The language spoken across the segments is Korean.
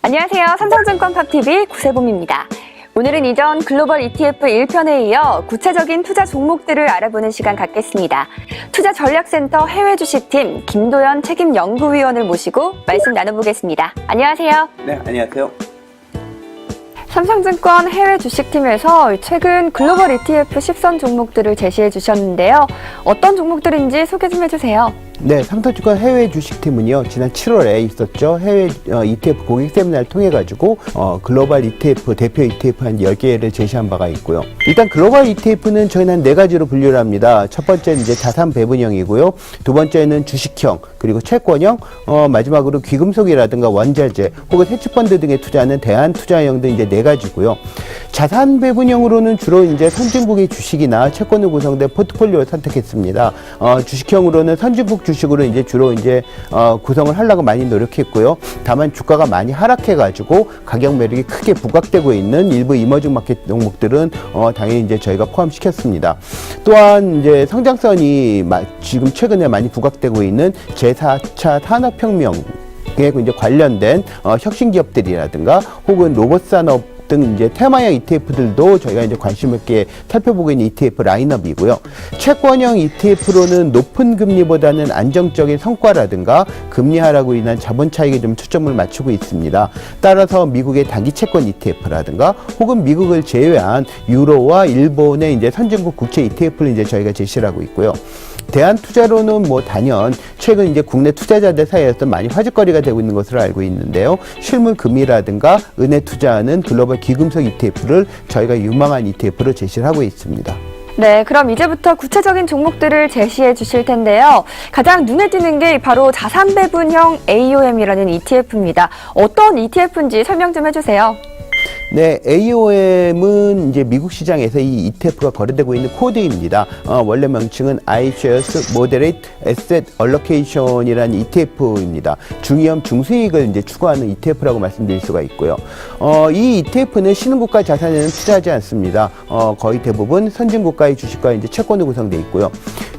안녕하세요. 삼성증권 팝TV 구세봄입니다. 오늘은 이전 글로벌 ETF 1편에 이어 구체적인 투자 종목들을 알아보는 시간 갖겠습니다. 투자전략센터 해외주식팀 김도연 책임연구위원을 모시고 말씀 나눠보겠습니다. 안녕하세요. 네, 안녕하세요. 삼성증권 해외주식팀에서 최근 글로벌 ETF 10선 종목들을 제시해 주셨는데요. 어떤 종목들인지 소개 좀 해주세요. 네, 삼성증권 해외 주식팀은요, 지난 7월에 있었죠. 해외 ETF 고객 세미나를 통해가지고, 글로벌 ETF, 대표 ETF 한 10개를 제시한 바가 있고요. 일단 글로벌 ETF는 저희는 한 4가지로 분류를 합니다. 첫 번째는 이제 자산 배분형이고요. 두 번째는 주식형, 그리고 채권형, 마지막으로 귀금속이라든가 원자재, 혹은 헤지펀드 등에 투자하는 대한투자형 등 이제 4가지고요. 자산 배분형으로는 주로 이제 선진국의 주식이나 채권으로 구성된 포트폴리오를 선택했습니다. 주식형으로는 선진국 주식으로 이제 주로 이제 구성을 하려고 많이 노력했고요. 다만 주가가 많이 하락해가지고 가격 매력이 크게 부각되고 있는 일부 이머징 마켓 종목들은 당연히 이제 저희가 포함시켰습니다. 또한 이제 성장성이 지금 최근에 많이 부각되고 있는 제4차 산업혁명에 이제 관련된 혁신 기업들이라든가 혹은 로봇 산업 등 이제 테마형 ETF들도 저희가 이제 관심 있게 살펴보고 있는 ETF 라인업이고요. 채권형 ETF로는 높은 금리보다는 안정적인 성과라든가 금리 하락으로 인한 자본 차익에 좀 초점을 맞추고 있습니다. 따라서 미국의 단기 채권 ETF라든가 혹은 미국을 제외한 유로와 일본의 이제 선진국 국채 ETF를 이제 저희가 제시를 하고 있고요. 대한투자로는 뭐 단연 최근 이제 국내 투자자들 사이에서 많이 화제거리가 되고 있는 것으로 알고 있는데요. 실물 금이라든가 은행 투자하는 글로벌 귀금속 ETF를 저희가 유망한 ETF로 제시를 하고 있습니다. 네, 그럼 이제부터 구체적인 종목들을 제시해 주실 텐데요. 가장 눈에 띄는 게 바로 자산 배분형 AOM이라는 ETF입니다. 어떤 ETF인지 설명 좀 해주세요. 네, AOM은 이제 미국 시장에서 이 ETF가 거래되고 있는 코드입니다. 원래 명칭은 iShares Moderate Asset Allocation이라는 ETF입니다. 중위험 중수익을 이제 추구하는 ETF라고 말씀드릴 수가 있고요. 이 ETF는 신흥국가 자산에는 투자하지 않습니다. 거의 대부분 선진국가의 주식과 이제 채권으로 구성되어 있고요.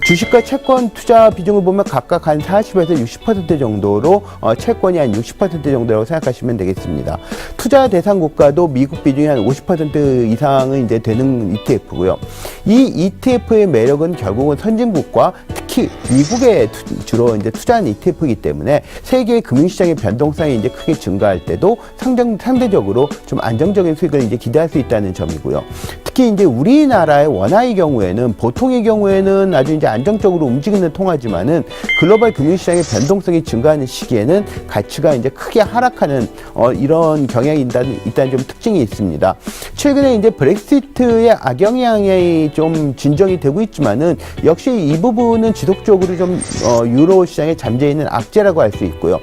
주식과 채권 투자 비중을 보면 각각 한 40에서 60% 정도로 채권이 한 60% 정도라고 생각하시면 되겠습니다. 투자 대상 국가도 미국 비중이 한 50% 이상은 이제 되는 ETF고요. 이 ETF의 매력은 결국은 선진국과 특히 미국에 주로 이제 투자하는 ETF이기 때문에 세계 금융시장의 변동성이 이제 크게 증가할 때도 상대적으로 좀 안정적인 수익을 이제 기대할 수 있다는 점이고요. 특히 이제 우리나라의 원화의 경우에는 보통의 경우에는 아주 이제 안정적으로 움직이는 통화지만은 글로벌 금융시장의 변동성이 증가하는 시기에는 가치가 이제 크게 하락하는 이런 경향이 있다는 좀 특징이 있습니다. 최근에 이제 브렉시트의 악영향이 좀 진정이 되고 있지만은 역시 이 부분은 지속적으로 좀 유로 시장에 잠재 있는 악재라고 할 수 있고요.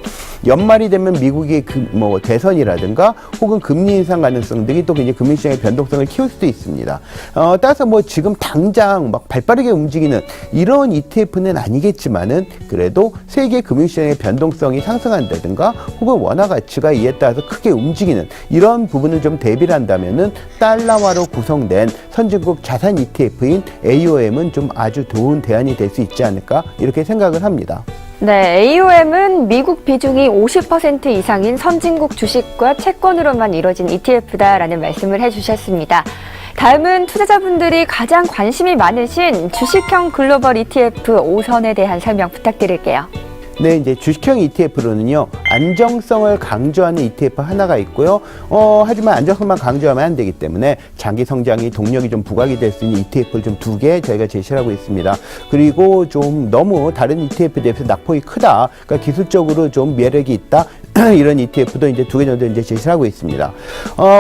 연말이 되면 미국의 대선이라든가 혹은 금리 인상 가능성 등이 또 굉장히 금융시장의 변동성을 키울 수도 있습니다. 따라서 지금 당장 막 발빠르게 움직이는 이런 ETF는 아니겠지만은 그래도 세계 금융시장의 변동성이 상승한다든가 혹은 원화 가치가 이에 따라서 크게 움직이는 이런 부분을 좀 대비를 한다면은 달러화로 구성된 선진국 자산 ETF인 AOM은 좀 아주 좋은 대안이 될 수 있지 않을까 이렇게 생각을 합니다. 네, AOM은 미국 비중이 50% 이상인 선진국 주식과 채권으로만 이루어진 ETF다라는 말씀을 해주셨습니다. 다음은 투자자분들이 가장 관심이 많으신 주식형 글로벌 ETF 5선에 대한 설명 부탁드릴게요. 네, 이제 주식형 ETF로는요, 안정성을 강조하는 ETF 하나가 있고요. 하지만 안정성만 강조하면 안 되기 때문에 장기 성장이 동력이 좀 부각이 될 수 있는 ETF를 좀 2개 저희가 제시를 하고 있습니다. 그리고 좀 너무 다른 ETF에 대해서 낙폭이 크다, 그러니까 기술적으로 좀 매력이 있다, 이런 ETF도 이제 2개 정도 이제 제시를 하고 있습니다.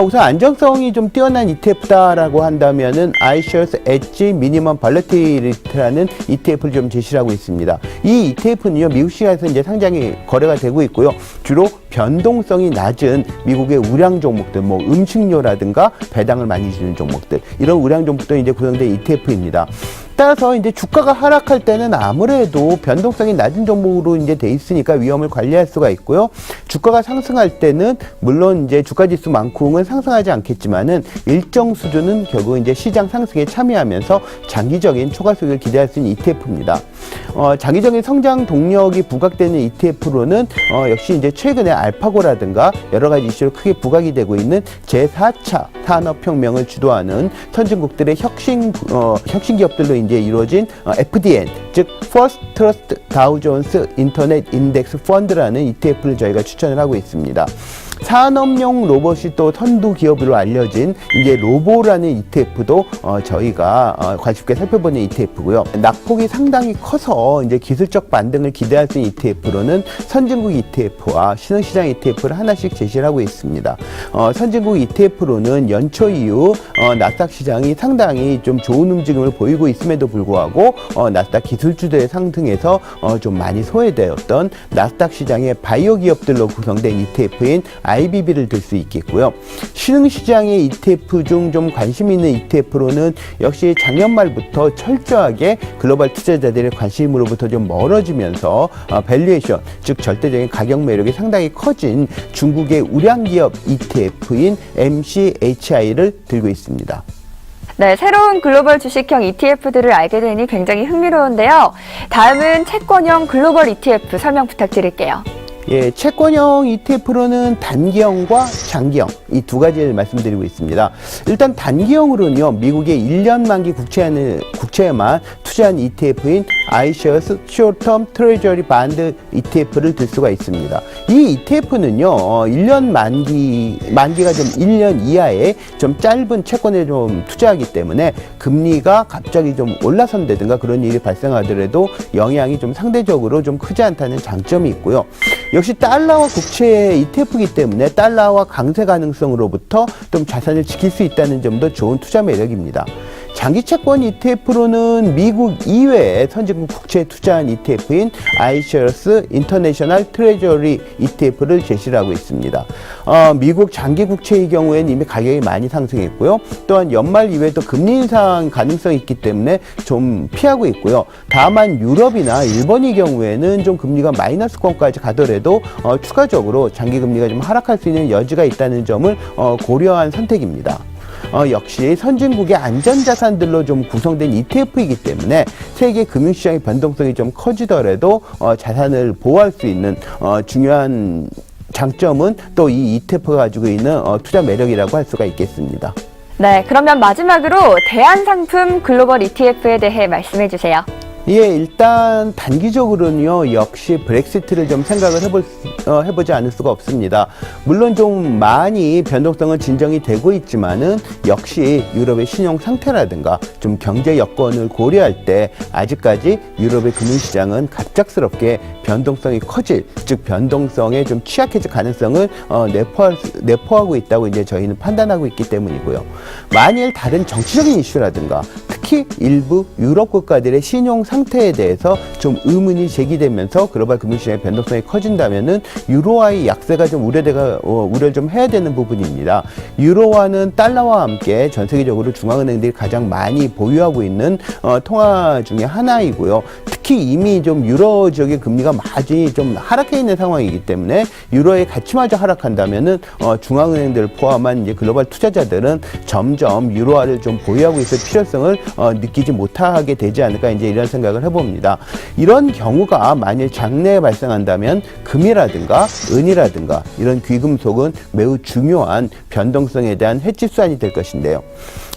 우선 안정성이 좀 뛰어난 ETF다라고 한다면은 iShares Edge Minimum Volatility라는 ETF를 좀 제시를 하고 있습니다. 이 ETF는요, 미국 시장에서 이제 상장이 거래가 되고 있고요. 주로 변동성이 낮은 미국의 우량 종목들, 음식료라든가 배당을 많이 주는 종목들, 이런 우량 종목들이 이제 구성된 ETF입니다. 따라서 이제 주가가 하락할 때는 아무래도 변동성이 낮은 종목으로 이제 돼 있으니까 위험을 관리할 수가 있고요. 주가가 상승할 때는 물론 이제 주가 지수만큼은 상승하지 않겠지만은 일정 수준은 결국 이제 시장 상승에 참여하면서 장기적인 초과 수익을 기대할 수 있는 ETF입니다. 장기적인 성장 동력이 부각되는 ETF로는 역시 이제 최근에 알파고라든가 여러 가지 이슈로 크게 부각이 되고 있는 제4차 산업혁명을 주도하는 선진국들의 혁신 기업들로 이제 이루어진 FDN, 즉 First Trust Dow Jones Internet Index Fund라는 ETF를 저희가 추천을 하고 있습니다. 산업용 로봇이 또 선두 기업으로 알려진 이제 로보라는 ETF도 저희가 관심 있게 살펴보는 ETF고요. 낙폭이 상당히 커서 이제 기술적 반등을 기대할 수 있는 ETF로는 선진국 ETF와 신흥시장 ETF를 하나씩 제시를 하고 있습니다. 선진국 ETF로는 연초 이후 나스닥 시장이 상당히 좀 좋은 움직임을 보이고 있음에도 불구하고 나스닥 기술주들의 상승에서 좀 많이 소외되었던 나스닥 시장의 바이오 기업들로 구성된 ETF인 IBB를 들 수 있겠고요. 신흥시장의 ETF 중 좀 관심 있는 ETF로는 역시 작년 말부터 철저하게 글로벌 투자자들의 관심으로부터 좀 멀어지면서 밸류에이션, 즉 절대적인 가격 매력이 상당히 커진 중국의 우량기업 ETF인 MCHI를 들고 있습니다. 네, 새로운 글로벌 주식형 ETF들을 알게 되니 굉장히 흥미로운데요. 다음은 채권형 글로벌 ETF 설명 부탁드릴게요. 예, 채권형 ETF로는 단기형과 장기형 이 두 가지를 말씀드리고 있습니다. 일단 단기형으로는요, 미국의 1년 만기 국채에만 투자한 ETF인 iShares Short-Term Treasury Bond ETF를 들 수가 있습니다. 이 ETF는요, 1년 만기가 좀 1년 이하의 좀 짧은 채권에 좀 투자하기 때문에 금리가 갑자기 좀 올라선다든가 그런 일이 발생하더라도 영향이 좀 상대적으로 좀 크지 않다는 장점이 있고요. 역시 달러와 국채 ETF이기 때문에 달러와 강세 가능성으로부터 좀 자산을 지킬 수 있다는 점도 좋은 투자 매력입니다. 장기 채권 ETF로는 미국 이외의 선진국 국채에 투자한 ETF인 iShares International Treasury ETF를 제시를 하고 있습니다. 미국 장기 국채의 경우에는 이미 가격이 많이 상승했고요. 또한 연말 이후에도 금리 인상 가능성이 있기 때문에 좀 피하고 있고요. 다만 유럽이나 일본의 경우에는 좀 금리가 마이너스권까지 가더라도 추가적으로 장기 금리가 좀 하락할 수 있는 여지가 있다는 점을 고려한 선택입니다. 역시 선진국의 안전자산들로 좀 구성된 ETF이기 때문에 세계 금융시장의 변동성이 좀 커지더라도 자산을 보호할 수 있는 중요한 장점은 또 이 ETF가 가지고 있는 투자 매력이라고 할 수가 있겠습니다. 네, 그러면 마지막으로 대안상품 글로벌 ETF에 대해 말씀해 주세요. 예, 일단 단기적으로는요, 역시 브렉시트를 좀 생각을 해보지 않을 수가 없습니다. 물론 좀 많이 변동성은 진정이 되고 있지만은 역시 유럽의 신용 상태라든가 좀 경제 여건을 고려할 때 아직까지 유럽의 금융시장은 갑작스럽게 변동성이 커질, 즉 변동성에 좀 취약해질 가능성을 내포하고 있다고 이제 저희는 판단하고 있기 때문이고요. 만일 다른 정치적인 이슈라든가 특히 일부 유럽 국가들의 신용 상태에 대해서 좀 의문이 제기되면서 글로벌 금융시장의 변동성이 커진다면은 유로화의 약세가 좀 우려를 좀 해야 되는 부분입니다. 유로화는 달러와 함께 전 세계적으로 중앙은행들이 가장 많이 보유하고 있는 통화 중에 하나이고요. 특히 이미 좀 유로 지역의 금리가 많이 좀 하락해 있는 상황이기 때문에 유로의 가치마저 하락한다면은 중앙은행들 포함한 이제 글로벌 투자자들은 점점 유로화를 좀 보유하고 있을 필요성을 느끼지 못하게 되지 않을까 이제 이런 생각을 해봅니다. 이런 경우가 만일 장래에 발생한다면 금이라든가 은이라든가 이런 귀금속은 매우 중요한 변동성에 대한 해치 수단이 될 것인데요.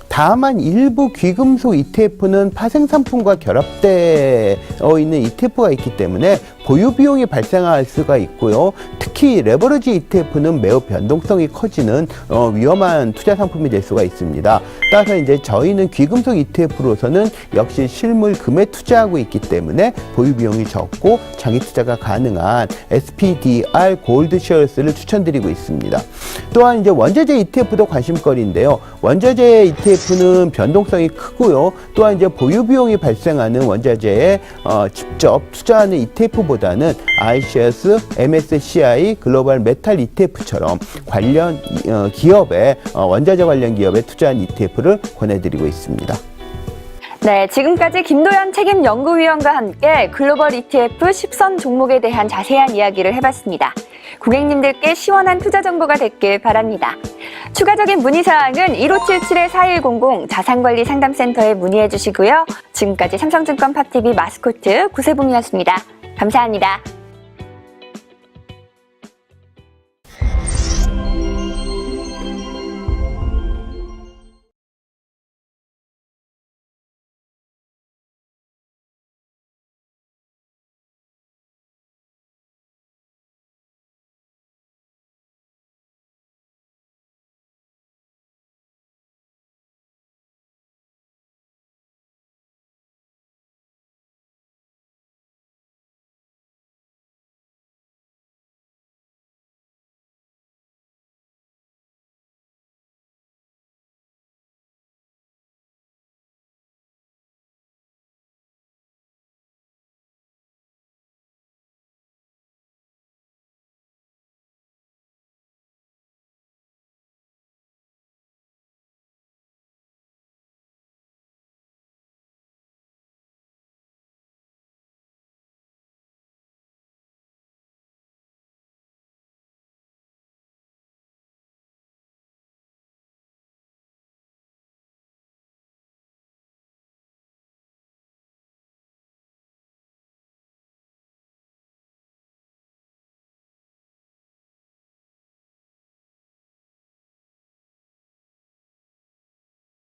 다만 일부 귀금속 ETF는 파생 상품과 결합되어 있는 ETF가 있기 때문에 보유 비용이 발생할 수가 있고요. 특히 레버리지 ETF는 매우 변동성이 커지는 위험한 투자 상품이 될 수가 있습니다. 따라서 이제 저희는 귀금속 ETF로서는 역시 실물 금에 투자하고 있기 때문에 보유 비용이 적고 장기 투자가 가능한 SPDR 골드 쉐어스를 추천드리고 있습니다. 또한 이제 원자재 ETF도 관심거리인데요. 원자재 ETF는 변동성이 크고요. 또한 이제 보유 비용이 발생하는 원자재에 직접 투자하는 ETF보다는 iShares MSCI 글로벌 메탈 ETF처럼 관련 기업의 원자재 관련 기업에 투자한 ETF를 권해드리고 있습니다. 네, 지금까지 김도연 책임연구위원과 함께 글로벌 ETF 10선 종목에 대한 자세한 이야기를 해봤습니다. 고객님들께 시원한 투자 정보가 됐길 바랍니다. 추가적인 문의사항은 1577-4100 자산관리상담센터에 문의해 주시고요. 지금까지 삼성증권 팝TV 마스코트 구세봉이었습니다. 감사합니다.